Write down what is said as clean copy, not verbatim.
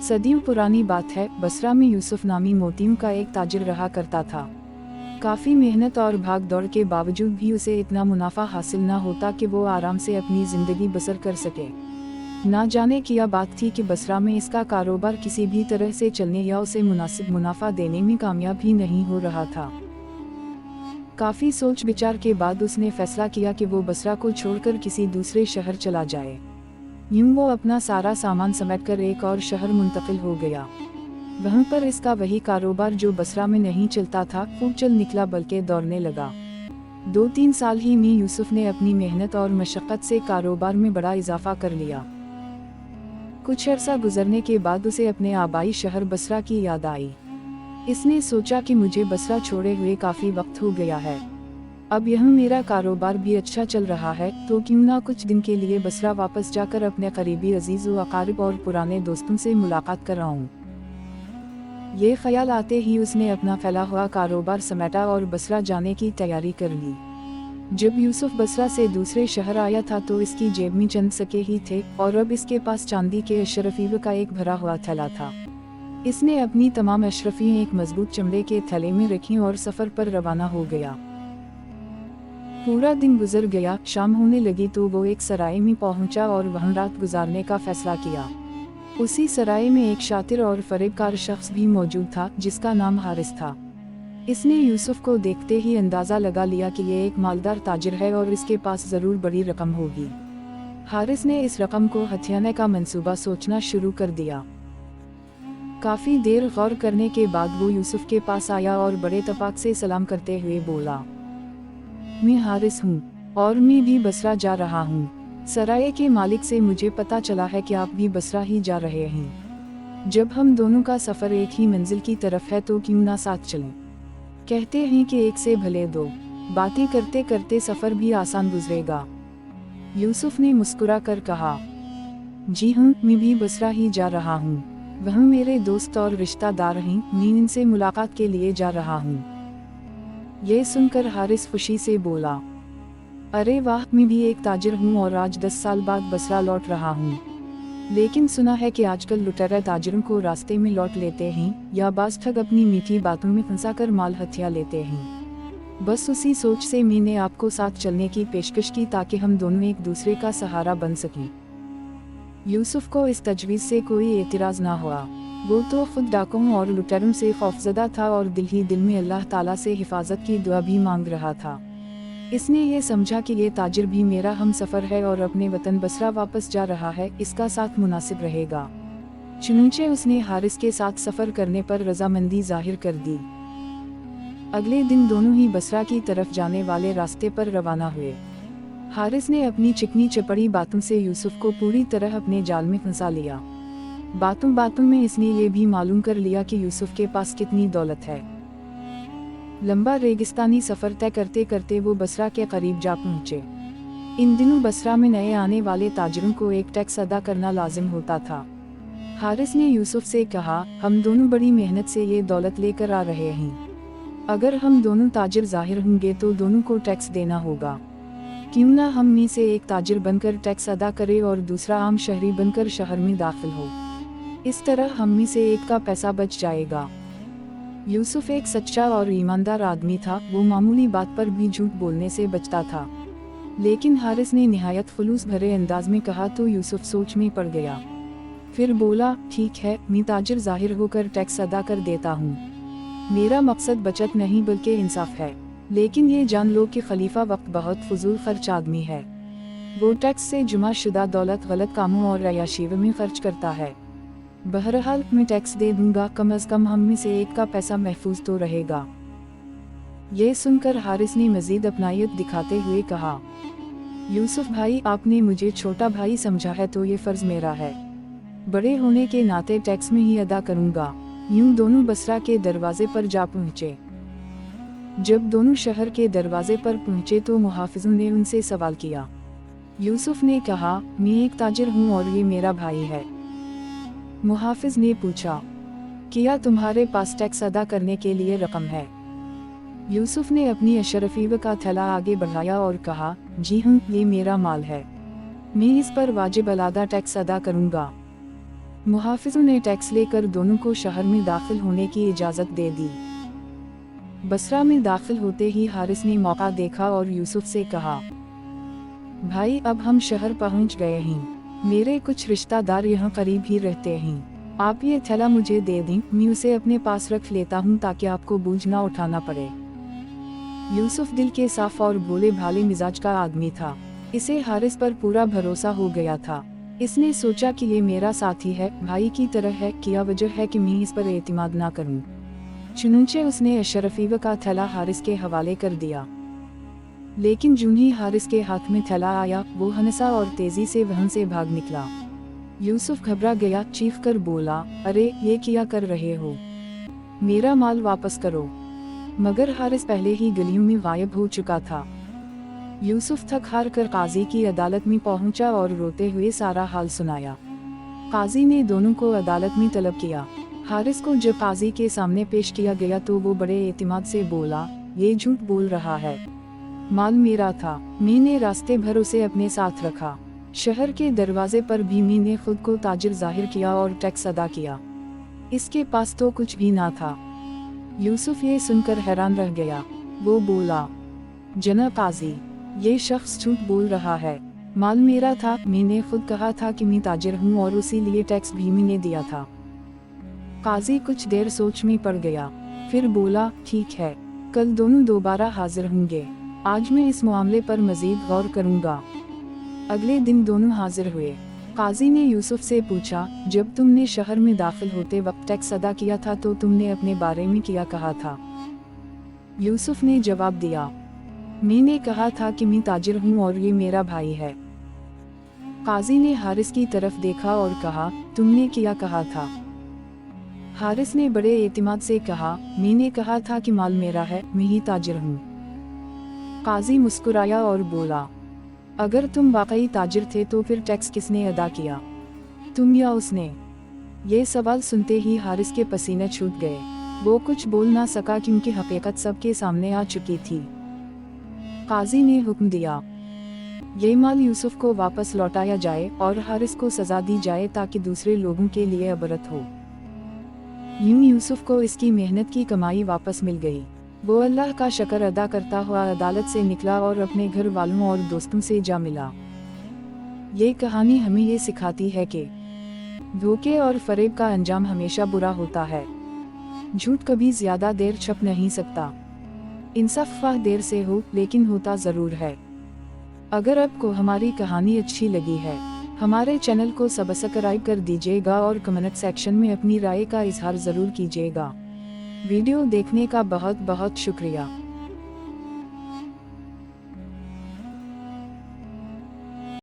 सदियों पुरानी बात है, बसरा में यूसुफ नामी मोतियों का एक ताजिर रहा करता था। काफ़ी मेहनत और भाग दौड़ के बावजूद भी उसे इतना मुनाफा हासिल न होता कि वो आराम से अपनी ज़िंदगी बसर कर सके। ना जाने क्या बात थी कि बसरा में इसका कारोबार किसी भी तरह से चलने या उसे मुनासिब मुनाफा देने में कामयाब ही नहीं हो रहा था। काफ़ी सोच विचार के बाद उसने फैसला किया कि वो बसरा को छोड़कर किसी दूसरे शहर चला जाए। यूं वो अपना सारा सामान समेटकर एक और शहर मुंतकिल हो गया। वहाँ पर इसका वही कारोबार जो बसरा में नहीं चलता था खूब चल निकला, बल्कि दौड़ने लगा। 2-3 साल ही में यूसुफ ने अपनी मेहनत और मशक्क़त से कारोबार में बड़ा इजाफा कर लिया। कुछ अरसा गुजरने के बाद उसे अपने आबाई शहर बसरा की याद आई। इसने सोचा कि मुझे बसरा छोड़े हुए काफ़ी वक्त हो गया है। अब यहाँ मेरा कारोबार भी अच्छा चल रहा है, तो क्यों ना कुछ दिन के लिए बसरा वापस जाकर अपने करीबी अजीज़ व अकारिब और पुराने दोस्तों से मुलाकात कराऊं। ये ख्याल आते ही उसने अपना फैला हुआ कारोबार समेटा और बसरा जाने की तैयारी कर ली। जब यूसुफ बसरा से दूसरे शहर आया था तो इसकी जेब में चंद सिक्के ही थे और अब इसके पास चांदी के अशरफियों का एक भरा हुआ थैला था। इसने अपनी तमाम अशरफियाँ एक मजबूत चमड़े के थैले में रखी और सफ़र पर रवाना हो गया। पूरा दिन गुजर गया, शाम होने लगी तो वो एक सराय में पहुंचा और वहां रात गुजारने का फैसला किया। उसी सराय में एक शातिर और फरेबकार शख्स भी मौजूद था जिसका नाम हारिस था। इसने यूसुफ को देखते ही अंदाज़ा लगा लिया कि ये एक मालदार ताजिर है और इसके पास ज़रूर बड़ी रकम होगी। हारिस ने इस रकम को हथियाने का मंसूबा सोचना शुरू कर दिया। काफ़ी देर गौर करने के बाद वो यूसुफ के पास आया और बड़े इत्तेफाक से सलाम करते हुए बोला, मैं हारिस हूँ और मैं भी बसरा जा रहा हूँ। सराय के मालिक से मुझे पता चला है कि आप भी बसरा ही जा रहे हैं। जब हम दोनों का सफ़र एक ही मंजिल की तरफ है तो क्यों ना साथ चलें। कहते हैं कि एक से भले दो, बातें करते करते सफ़र भी आसान गुजरेगा। यूसुफ ने मुस्कुरा कर कहा, जी हाँ, मैं भी बसरा ही जा रहा हूँ। वहाँ मेरे दोस्त और रिश्तेदार हैं, मैं इनसे मुलाकात के लिए जा रहा हूँ। ये सुनकर हारिस खुशी से बोला, अरे वाह, मैं भी एक ताजिर हूँ और आज 10 साल बाद बसरा लौट रहा हूँ। लेकिन सुना है कि आजकल लुटेरे ताजिरों को रास्ते में लौट लेते हैं या बाज़ ठग अपनी मीठी बातों में फंसाकर माल हथिया लेते हैं। बस उसी सोच से मैंने आपको साथ चलने की पेशकश की ताकि हम दोनों एक दूसरे का सहारा बन सकें। यूसुफ को इस तजवीज़ से कोई एतराज़ ना हुआ। वो तो खुद डाकुओं और लुटेरों से खौफज़दा था और दिल ही दिल में अल्लाह ताला से हिफाजत की दुआ भी मांग रहा था। इसने ये समझा कि ये ताजिर भी मेरा हम सफ़र है और अपने वतन बसरा वापस जा रहा है, इसका साथ मुनासिब रहेगा। चुनांचे उसने हारिस के साथ सफ़र करने पर रजामंदी जाहिर कर दी। अगले दिन दोनों ही बसरा की तरफ जाने वाले रास्ते पर रवाना हुए। हारिस ने अपनी चिकनी चपड़ी बातों से यूसुफ को पूरी तरह अपने जाल में फंसा लिया। बातों बातों में इसने ये भी मालूम कर लिया कि यूसुफ के पास कितनी दौलत है। लंबा रेगिस्तानी सफ़र तय करते करते वो बसरा के करीब जा पहुँचे। इन दिनों बसरा में नए आने वाले ताजिरों को एक टैक्स अदा करना लाजिम होता था। हारिस ने यूसुफ से कहा, हम दोनों बड़ी मेहनत से ये दौलत लेकर आ रहे हैं। अगर हम दोनों ताजिर ज़ाहिर होंगे तो दोनों को टैक्स देना होगा। क्यों ना हम में से एक ताजिर बनकर टैक्स अदा करे और दूसरा आम शहरी बनकर शहर में दाखिल हो। इस तरह हम में से एक का पैसा बच जाएगा। यूसुफ एक सच्चा और ईमानदार आदमी था। वो मामूली बात पर भी झूठ बोलने से बचता था। लेकिन हारिस ने निहायत खुलूस भरे अंदाज में कहा तो यूसुफ सोच में पड़ गया। फिर बोला, ठीक है, मैं ताजिर ज़ाहिर होकर टैक्स अदा कर देता हूँ। मेरा मकसद बचत नहीं बल्कि इंसाफ है। लेकिन ये जान लो कि खलीफा वक्त बहुत फजूल खर्च आदमी है। वो टैक्स से जुमा शुदा दौलत गलत कामों और अय्याशियों में खर्च करता है। बहरहाल मैं टैक्स दे दूंगा, कम अज़ कम हम में से एक का पैसा महफूज तो रहेगा। ये सुनकर हारिस ने मजीद अपनायत दिखाते हुए कहा, यूसुफ भाई, आपने मुझे छोटा भाई समझा है तो ये फ़र्ज़ मेरा है। बड़े होने के नाते टैक्स में ही अदा करूंगा। यूं दोनों बसरा के दरवाजे पर जा पहुँचे। जब दोनों शहर के दरवाजे पर पहुँचे तो मुहाफिज़ों ने उनसे सवाल किया। यूसुफ ने कहा, मैं एक ताजिर हूँ और ये मेरा भाई है। मुहाफिज ने पूछा, क्या तुम्हारे पास टैक्स अदा करने के लिए रकम है? यूसुफ ने अपनी अशरफीव का थैला आगे बढ़ाया और कहा, जी हाँ, ये मेरा माल है। मैं इस पर वाजिब अलादा टैक्स अदा करूंगा। मुहाफिजों ने टैक्स लेकर दोनों को शहर में दाखिल होने की इजाज़त दे दी। बसरा में दाखिल होते ही हारिस ने मौका देखा और यूसुफ से कहा, भाई अब हम शहर पहुंच गए हैं, मेरे कुछ रिश्तेदार यहाँ करीब ही रहते हैं, आप ये थैला मुझे दे दें, मैं उसे अपने पास रख लेता हूँ ताकि आपको बोझ ना उठाना पड़े। यूसुफ दिल के साफ और भोले भाले मिजाज का आदमी था। इसे हारिस पर पूरा भरोसा हो गया था। इसने सोचा कि ये मेरा साथी है, भाई की तरह है, क्या वजह है कि मैं इस पर एतमाद ना करूं। चुनंचे उसने अशरफीव का थैला हारिस के हवाले कर दिया। लेकिन जूं ही हारिस के हाथ में थैला आया, वो हंसा और तेजी से वहां से भाग निकला। यूसुफ घबरा गया, चीख कर बोला, अरे ये क्या कर रहे हो, मेरा माल वापस करो। मगर हारिस पहले ही गलियों में गायब हो चुका था। यूसुफ थक हार कर काजी की अदालत में पहुंचा और रोते हुए सारा हाल सुनाया। काजी ने दोनों को अदालत में तलब किया। हारिस को जब काजी के सामने पेश किया गया तो वो बड़े एतमाद से बोला, ये झूठ बोल रहा है, माल मेरा था, मैंने रास्ते भर उसे अपने साथ रखा, शहर के दरवाजे पर भी मैंने खुद को ताजिर जाहिर किया और टैक्स अदा किया, इसके पास तो कुछ भी ना था। यूसुफ ये सुनकर हैरान रह गया। वो बोला, जनाब काजी, ये शख्स झूठ बोल रहा है, माल मेरा था, मैंने खुद कहा था कि मैं ताजिर हूँ और उसी लिए टैक्स भी मैंने दिया था। काजी कुछ देर सोच में पड़ गया, फिर बोला, ठीक है, कल दोनों दोबारा हाजिर होंगे, आज मैं इस मामले पर मजीद गौर करूँगा। अगले दिन दोनों हाजिर हुए। काजी ने यूसुफ से पूछा, जब तुमने शहर में दाखिल होते वक्त टैक्स अदा किया था तो तुमने अपने बारे में क्या कहा था? यूसुफ ने जवाब दिया, मैंने कहा था कि मैं ताजिर हूँ और ये मेरा भाई है। काजी ने हारिस की तरफ देखा और कहा, तुमने क्या कहा था? हारिस ने बड़े एतमाद से कहा, मैंने कहा था कि माल मेरा है, मैं ही ताजिर हूँ। काजी मुस्कुराया और बोला, अगर तुम वाकई ताजिर थे तो फिर टैक्स किसने अदा किया, तुम या उसने? ये सवाल सुनते ही हारिस के पसीने छूट गए। वो कुछ बोल ना सका क्योंकि हकीकत सबके सामने आ चुकी थी। काजी ने हुक्म दिया, ये माल यूसुफ को वापस लौटाया जाए और हारिस को सजा दी जाए ताकि दूसरे लोगों के लिए अबरत हो। यूं यूसुफ को इसकी मेहनत की कमाई वापस मिल गई। वो अल्लाह का शुक्र अदा करता हुआ अदालत से निकला और अपने घर वालों और दोस्तों से जा मिला। ये कहानी हमें ये सिखाती है कि धोखे और फरेब का अंजाम हमेशा बुरा होता है। झूठ कभी ज्यादा देर छप नहीं सकता। इंसाफ ख्वाह देर से हो लेकिन होता जरूर है। अगर आपको हमारी कहानी अच्छी लगी है, हमारे चैनल को सब्सक्राइब कर दीजिएगा और कमेंट सेक्शन में अपनी राय का इजहार जरूर कीजिएगा। वीडियो देखने का बहुत बहुत शुक्रिया।